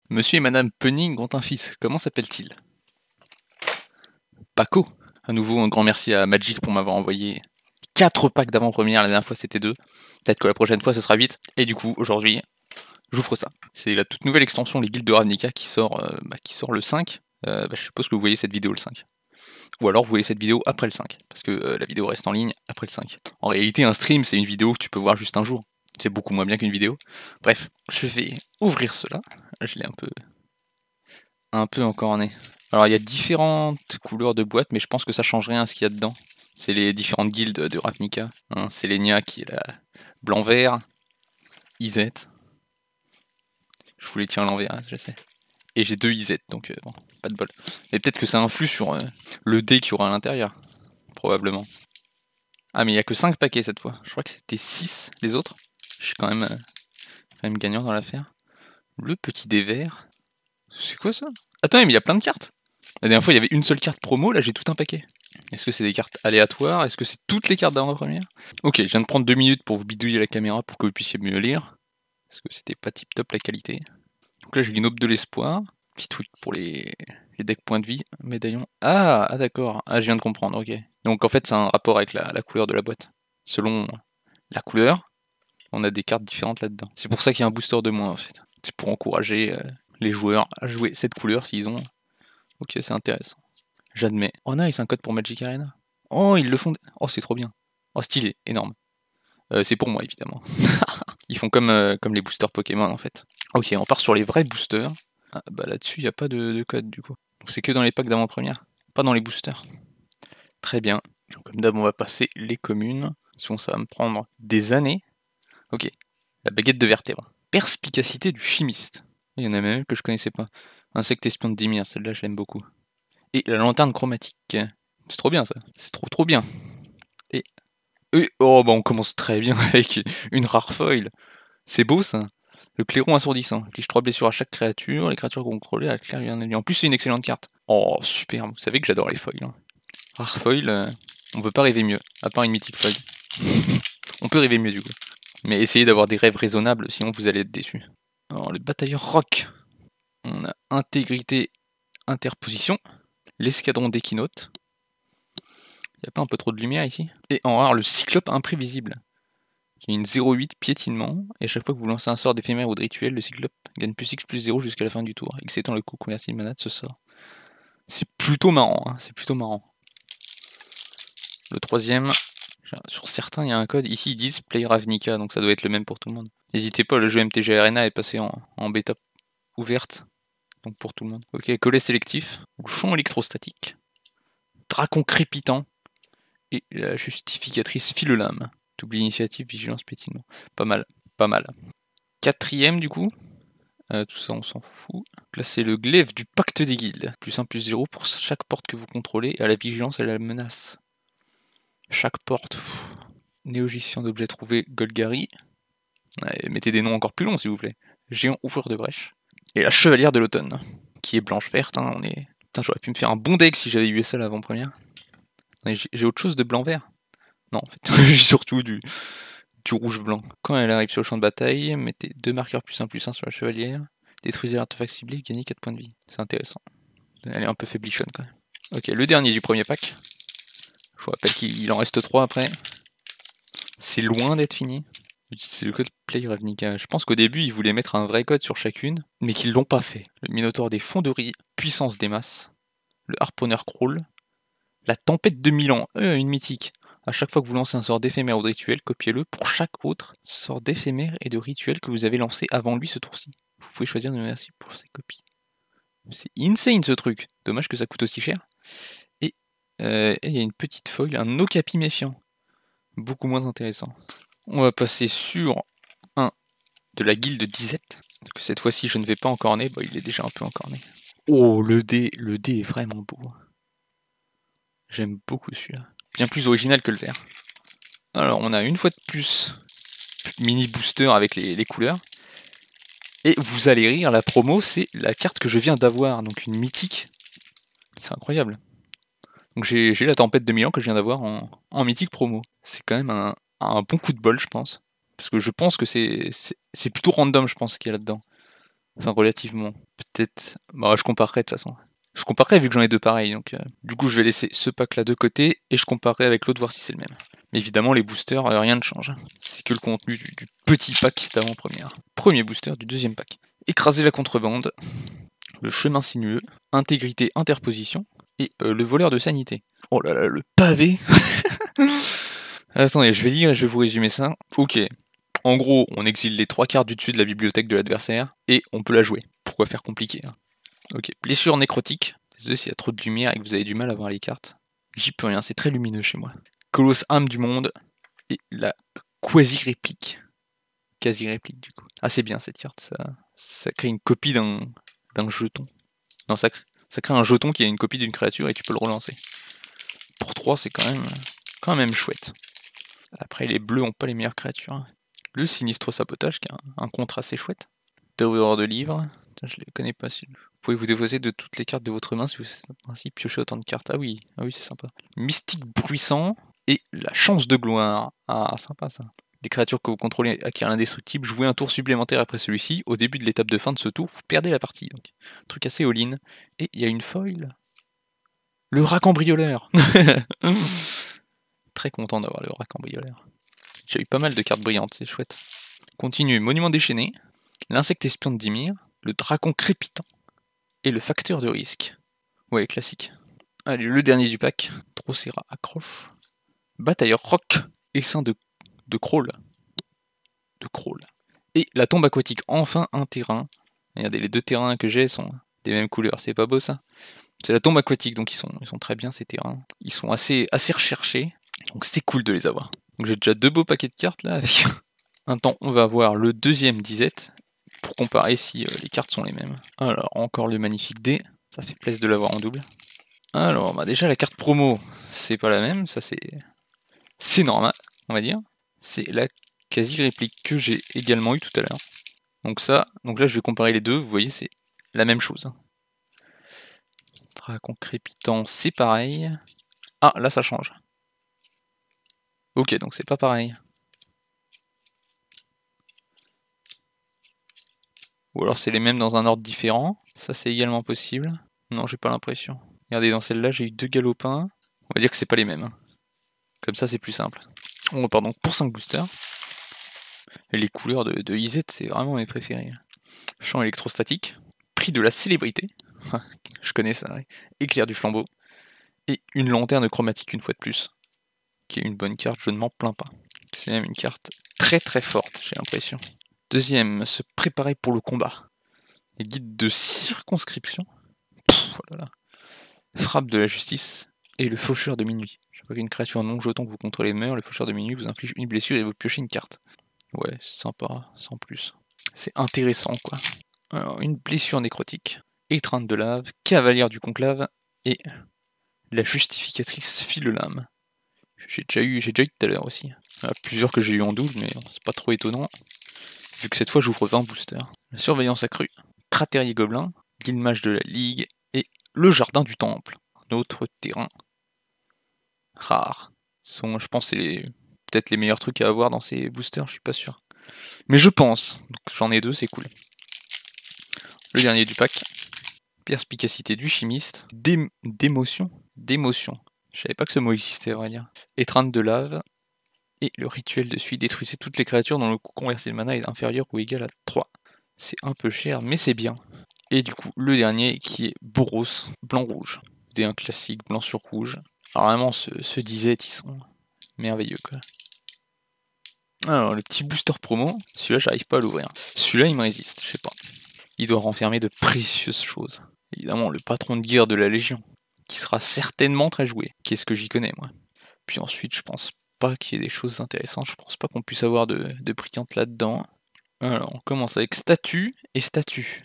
Monsieur et Madame Penning ont un fils. Comment s'appelle-t-il? Paco. À nouveau, un grand merci à Magic pour m'avoir envoyé 4 packs d'avant-première. La dernière fois, c'était 2. Peut-être que la prochaine fois, ce sera 8. Et du coup, aujourd'hui, j'ouvre ça. C'est la toute nouvelle extension, les guildes de Ravnica, qui sort le 5. Je suppose que vous voyez cette vidéo le 5. Ou alors vous voyez cette vidéo après le 5, parce que la vidéo reste en ligne après le 5. En réalité, un stream, c'est une vidéo que tu peux voir juste un jour. C'est beaucoup moins bien qu'une vidéo. Bref, je vais ouvrir cela. Je l'ai un peu encorné. Alors il y a différentes couleurs de boîtes, mais je pense que ça change rien à ce qu'il y a dedans. C'est les différentes guildes de Ravnica. Hein, Selenia qui est la blanc-vert, Izet. Je voulais tirer l'envers, hein, je sais. Et j'ai 2 Izet, donc bon, pas de bol. Et peut-être que ça influe sur le dé qu'il y aura à l'intérieur. Probablement. Ah mais il n'y a que 5 paquets cette fois. Je crois que c'était 6 les autres. Je suis quand même gagnant dans l'affaire. Le petit dé vert. C'est quoi ça? Attends, mais il y a plein de cartes. La dernière fois il y avait une seule carte promo, là j'ai tout un paquet. Est-ce que c'est des cartes aléatoires? Est-ce que c'est toutes les cartes d'avant-première? Ok, je viens de prendre 2 minutes pour vous bidouiller la caméra pour que vous puissiez mieux lire. Parce que c'était pas tip top la qualité. Donc là j'ai une aube de l'espoir. Petit truc pour les decks points de vie. Médaillon. Ah d'accord. Ah je viens de comprendre, ok. Donc en fait c'est un rapport avec la couleur de la boîte. Selon la couleur, on a des cartes différentes là-dedans. C'est pour ça qu'il y a un booster de moins en fait. C'est pour encourager les joueurs à jouer cette couleur s'ils ont. Ok, c'est intéressant. J'admets. Oh nice, un code pour Magic Arena. Oh, ils le font. Oh, c'est trop bien. Oh, stylé, énorme. C'est pour moi, évidemment. Ils font comme les boosters Pokémon, en fait. Ok, on part sur les vrais boosters. Ah, bah là-dessus, il n'y a pas de code, du coup. Donc c'est que dans les packs d'avant-première, pas dans les boosters. Très bien. Donc, comme d'hab, on va passer les communes. Sinon, ça va me prendre des années. Ok. La baguette de vertèbre. Perspicacité du chimiste. Il y en a même une que je connaissais pas. Insecte espion de Dimir, celle-là, je l'aime beaucoup. Et la lanterne chromatique. C'est trop bien, ça. C'est trop bien. Oh, bah on commence très bien avec une rare foil. C'est beau, ça. Le clairon assourdissant. Inflige 3 blessures à chaque créature. Les créatures contrôlées à la claire un ennemi. En plus, c'est une excellente carte. Oh, super. Vous savez que j'adore les foils. Hein. Rare foil, on peut pas rêver mieux. À part une mythique foil. On peut rêver mieux, du coup. Mais essayez d'avoir des rêves raisonnables, sinon vous allez être déçus. Alors, le batailleur rock. On a intégrité, interposition. L'escadron d'équinote. Y a pas un peu trop de lumière ici? Et en rare, le cyclope imprévisible. Qui a une 0,8 piétinement, et à chaque fois que vous lancez un sort d'éphémère ou de rituel, le cyclope gagne plus X plus 0 jusqu'à la fin du tour, X étant le coût converti de mana de ce sort. C'est plutôt marrant, hein, c'est plutôt marrant. Le troisième, sur certains il y a un code, ici ils disent Player Ravnica, donc ça doit être le même pour tout le monde. N'hésitez pas, le jeu MTG Arena est passé en bêta ouverte, donc pour tout le monde. Ok, collet sélectif, bouchon électrostatique, dracon crépitant, et la justificatrice file-lame. Double initiative, vigilance, pétinement. Pas mal, pas mal. Quatrième du coup, tout ça on s'en fout. Là c'est le glaive du pacte des guildes. Plus 1 plus 0 pour chaque porte que vous contrôlez, et à la vigilance et à la menace. Chaque porte. Néogicien d'objets trouvés, Golgari. Ouais, mettez des noms encore plus longs s'il vous plaît. Géant ouvreur de brèche. Et la chevalière de l'automne, qui est blanche-verte, hein, on est. Putain, j'aurais pu me faire un bon deck si j'avais eu ça l'avant-première. J'ai autre chose de blanc-vert? Non en fait, j'ai surtout du rouge-blanc. Quand elle arrive sur le champ de bataille, mettez 2 marqueurs plus 1 sur la chevalière. Détruisez l'artefact ciblé, gagnez 4 points de vie. C'est intéressant. Elle est un peu faiblichonne quand même. Ok, le dernier du premier pack. Je vous rappelle qu'il en reste 3 après. C'est loin d'être fini. C'est le code Play Ravnica. Je pense qu'au début, ils voulaient mettre un vrai code sur chacune, mais qu'ils l'ont pas fait. Le Minotaure des fonderies, puissance des masses. Le harponneur crawl. La tempête de Milan, une mythique. À chaque fois que vous lancez un sort d'éphémère ou de rituel, copiez-le pour chaque autre sort d'éphémère et de rituel que vous avez lancé avant lui ce tour-ci. Vous pouvez choisir de merci pour ces copies. C'est insane ce truc. Dommage que ça coûte aussi cher. Et il y a une petite foil, un Okapi méfiant. Beaucoup moins intéressant. On va passer sur un de la guilde d'Izette. Que cette fois-ci je ne vais pas encorner. Bon, il est déjà un peu encorné. Oh, le dé est vraiment beau. J'aime beaucoup celui-là. Bien plus original que le vert. Alors, on a une fois de plus mini booster avec les couleurs. Et vous allez rire, la promo, c'est la carte que je viens d'avoir, donc une mythique. C'est incroyable. Donc j'ai la tempête de Milan que je viens d'avoir en mythique promo. C'est quand même un bon coup de bol, je pense. Parce que je pense que c'est plutôt random, je pense, qu'il y a là-dedans. Enfin, relativement. Peut-être... Bah, je comparerai de toute façon. Je comparerai vu que j'en ai deux pareils, donc du coup je vais laisser ce pack là de côté et je comparerai avec l'autre voir si c'est le même. Mais évidemment les boosters, rien ne change. C'est que le contenu du petit pack d'avant-première. Premier booster du deuxième pack. Écraser la contrebande, le chemin sinueux, intégrité interposition et le voleur de sanité. Oh là là, le pavé. Attendez, je vais lire et je vais vous résumer ça. Ok. En gros, on exile les 3 cartes du dessus de la bibliothèque de l'adversaire et on peut la jouer. Pourquoi faire compliqué hein. Ok, blessure nécrotique. Désolé s'il y a trop de lumière et que vous avez du mal à voir les cartes. J'y peux rien, c'est très lumineux chez moi. Colosse âme du monde. Et la quasi-réplique. Quasi-réplique du coup. Ah c'est bien cette carte, ça crée une copie d'un jeton. Non, ça crée un jeton qui a une copie d'une créature et tu peux le relancer. Pour 3 c'est quand même chouette. Après les bleus ont pas les meilleures créatures. Le sinistre sabotage qui a un contre assez chouette. Tower de livres. Je les connais pas. Vous pouvez vous défausser de toutes les cartes de votre main si vous ainsi piocher autant de cartes. Ah oui c'est sympa. Mystique bruissant et la chance de gloire. Ah sympa ça. Les créatures que vous contrôlez acquièrent l'indestructible. Jouez un tour supplémentaire après celui-ci. Au début de l'étape de fin de ce tour, vous perdez la partie. Donc, truc assez all-in. Et il y a une foil. Le rat cambrioleur. Très content d'avoir le rat cambrioleur. J'ai eu pas mal de cartes brillantes, c'est chouette. Continue. Monument déchaîné. L'insecte espion de Dimir. Le dragon crépitant. Et le facteur de risque. Ouais, classique. Allez, le dernier du pack. Drosera accroche. Batailleur roc. Essaim de crawl. De crawl. Et la tombe aquatique, enfin un terrain. Regardez, les deux terrains que j'ai sont des mêmes couleurs, c'est pas beau ça? C'est la tombe aquatique, donc ils sont très bien ces terrains. Ils sont assez recherchés, donc c'est cool de les avoir. Donc j'ai déjà 2 beaux paquets de cartes là. Avec un temps, on va voir le deuxième disette pour comparer si les cartes sont les mêmes. Alors, encore le magnifique dé, ça fait plaisir de l'avoir en double. Alors, bah déjà la carte promo, c'est pas la même, ça c'est normal, on va dire. C'est la quasi-réplique que j'ai également eu tout à l'heure. Donc là je vais comparer les deux, vous voyez c'est la même chose. Dragon crépitant c'est pareil. Ah là ça change. Ok donc c'est pas pareil. Ou alors c'est les mêmes dans un ordre différent, ça c'est également possible. Non j'ai pas l'impression. Regardez dans celle-là j'ai eu 2 galopins, on va dire que c'est pas les mêmes. Comme ça c'est plus simple. On repart donc pour 5 boosters. Et les couleurs de IZ c'est vraiment mes préférés. Champ électrostatique, prix de la célébrité, je connais ça, ouais. Éclair du flambeau, et une lanterne chromatique une fois de plus, qui est une bonne carte, je ne m'en plains pas. C'est même une carte très très forte, j'ai l'impression. Deuxième, se préparer pour le combat. Les guides de circonscription, voilà. Frappe de la justice, et le faucheur de minuit. Chaque fois qu'une créature non jeton que vous contrôlez meurt, le faucheur de minuit vous inflige une blessure et vous piochez une carte. Ouais, c'est sympa, sans plus. C'est intéressant quoi. Alors, une blessure nécrotique, étreinte de lave, cavalière du conclave, et la justificatrice file lame. J'ai déjà eu tout à l'heure aussi. Il y en a plusieurs que j'ai eu en double, mais c'est pas trop étonnant, vu que cette fois j'ouvre 20 boosters. La surveillance accrue, cratérier gobelin, guild mage de la ligue, et le jardin du temple. Un autre terrain rare. Je pense que c'est peut-être les meilleurs trucs à avoir dans ces boosters, je suis pas sûr. Mais je pense, donc j'en ai 2, c'est cool. Le dernier du pack, perspicacité du chimiste, d'émotion. Je savais pas que ce mot existait à vrai dire. Étreinte de lave, et le rituel de suie, détruisez toutes les créatures dont le coût converti de mana est inférieur ou égal à 3. C'est un peu cher, mais c'est bien. Et du coup, le dernier qui est Boros, blanc-rouge. D1 classique, blanc sur rouge. Alors vraiment, ce disette, ils sont merveilleux quoi. Alors, le petit booster promo, celui-là, j'arrive pas à l'ouvrir. Celui-là, il me résiste, je sais pas. Il doit renfermer de précieuses choses. Évidemment, le patron de guerre de la Légion, qui sera certainement très joué. Qu'est-ce que j'y connais, moi. Puis ensuite, je pense pas qu'il y ait des choses intéressantes. Je pense pas qu'on puisse avoir de brillantes là-dedans. Alors, on commence avec statue et statue.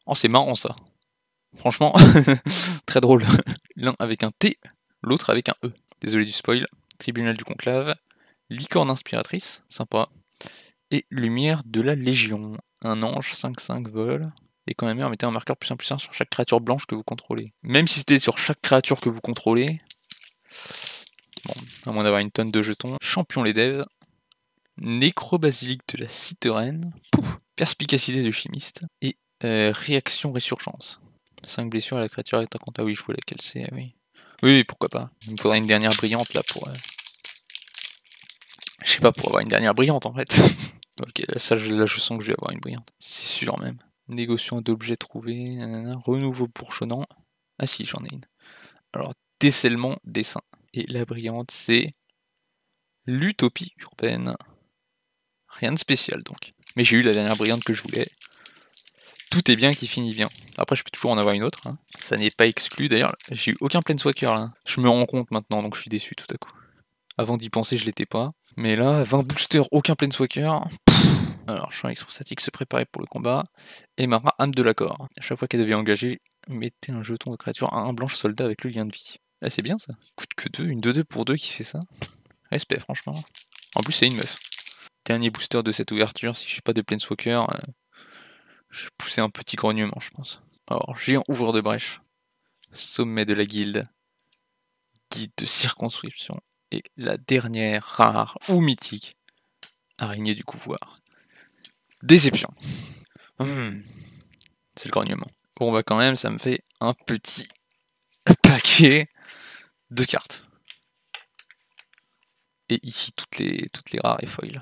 Oh, c'est marrant ça. Franchement, très drôle. L'un avec un T, l'autre avec un E. Désolé du spoil. Tribunal du conclave. Licorne inspiratrice, sympa. Et lumière de la Légion. Un ange, 5-5 vol. Et quand même, mettez un marqueur +1/+1 sur chaque créature blanche que vous contrôlez. Même si c'était sur chaque créature que vous contrôlez. Bon, à moins d'avoir une tonne de jetons. Champion les devs. Nécrobasilique de la citeraine. Perspicacité de chimiste. Et réaction résurgence. 5 blessures à la créature est un compte. Ah oui, je vois laquelle c'est, oui. Oui, pourquoi pas. Il me faudra une dernière brillante là pour... Je sais pas, pour avoir une dernière brillante en fait. Ok, là je sens que je vais avoir une brillante. C'est sûr même. Négociant d'objets trouvés, nanana, renouveau bourgeonnant. Ah si, j'en ai une. Alors, décèlement, dessin. Et la brillante, c'est l'utopie urbaine. Rien de spécial donc. Mais j'ai eu la dernière brillante que je voulais. Tout est bien qui finit bien. Après, je peux toujours en avoir une autre. Hein. Ça n'est pas exclu. D'ailleurs, j'ai eu aucun Planeswalker là. Je me rends compte maintenant, donc je suis déçu tout à coup. Avant d'y penser, je l'étais pas. Mais là, 20 boosters, aucun Planeswalker. Alors, champ extrastatique se préparer pour le combat. Et Mara, âme de l'accord. À chaque fois qu'elle devient engagée, mettez un jeton de créature à un blanche soldat avec le lien de vie. Ah, c'est bien ça. Coûte que 2, une 2-2 pour 2 qui fait ça. Respect, franchement. En plus, c'est une meuf. Dernier booster de cette ouverture, si j'ai pas de Planeswalker, je vais pousser un petit grognement, je pense. Alors, géant ouvreur de brèche. Sommet de la guilde. Guide de circonscription. Et la dernière, rare ou mythique, araignée du couvoir. Déception. C'est le grognement. Bon bah quand même, ça me fait un petit paquet de cartes. Et ici, toutes les rares et foils.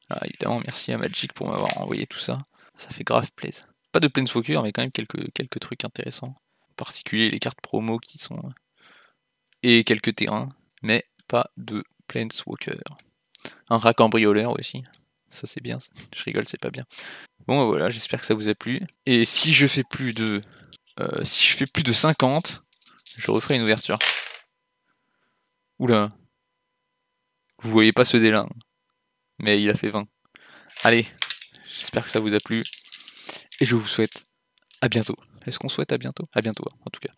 Alors évidemment, merci à Magic pour m'avoir envoyé tout ça. Ça fait grave plaisir. Pas de Planeswalker, mais quand même quelques trucs intéressants. En particulier les cartes promo qui sont... Et quelques terrains, mais pas de Planeswalker. Un rat cambrioleur aussi. Ça c'est bien, ça. Je rigole, c'est pas bien. Bon bah voilà, j'espère que ça vous a plu. Et si je fais plus de... si je fais plus de 50, je referai une ouverture. Oula. Vous voyez pas ce délai, hein. Mais il a fait 20. Allez, j'espère que ça vous a plu. Et je vous souhaite à bientôt. Est-ce qu'on souhaite à bientôt? À bientôt, en tout cas.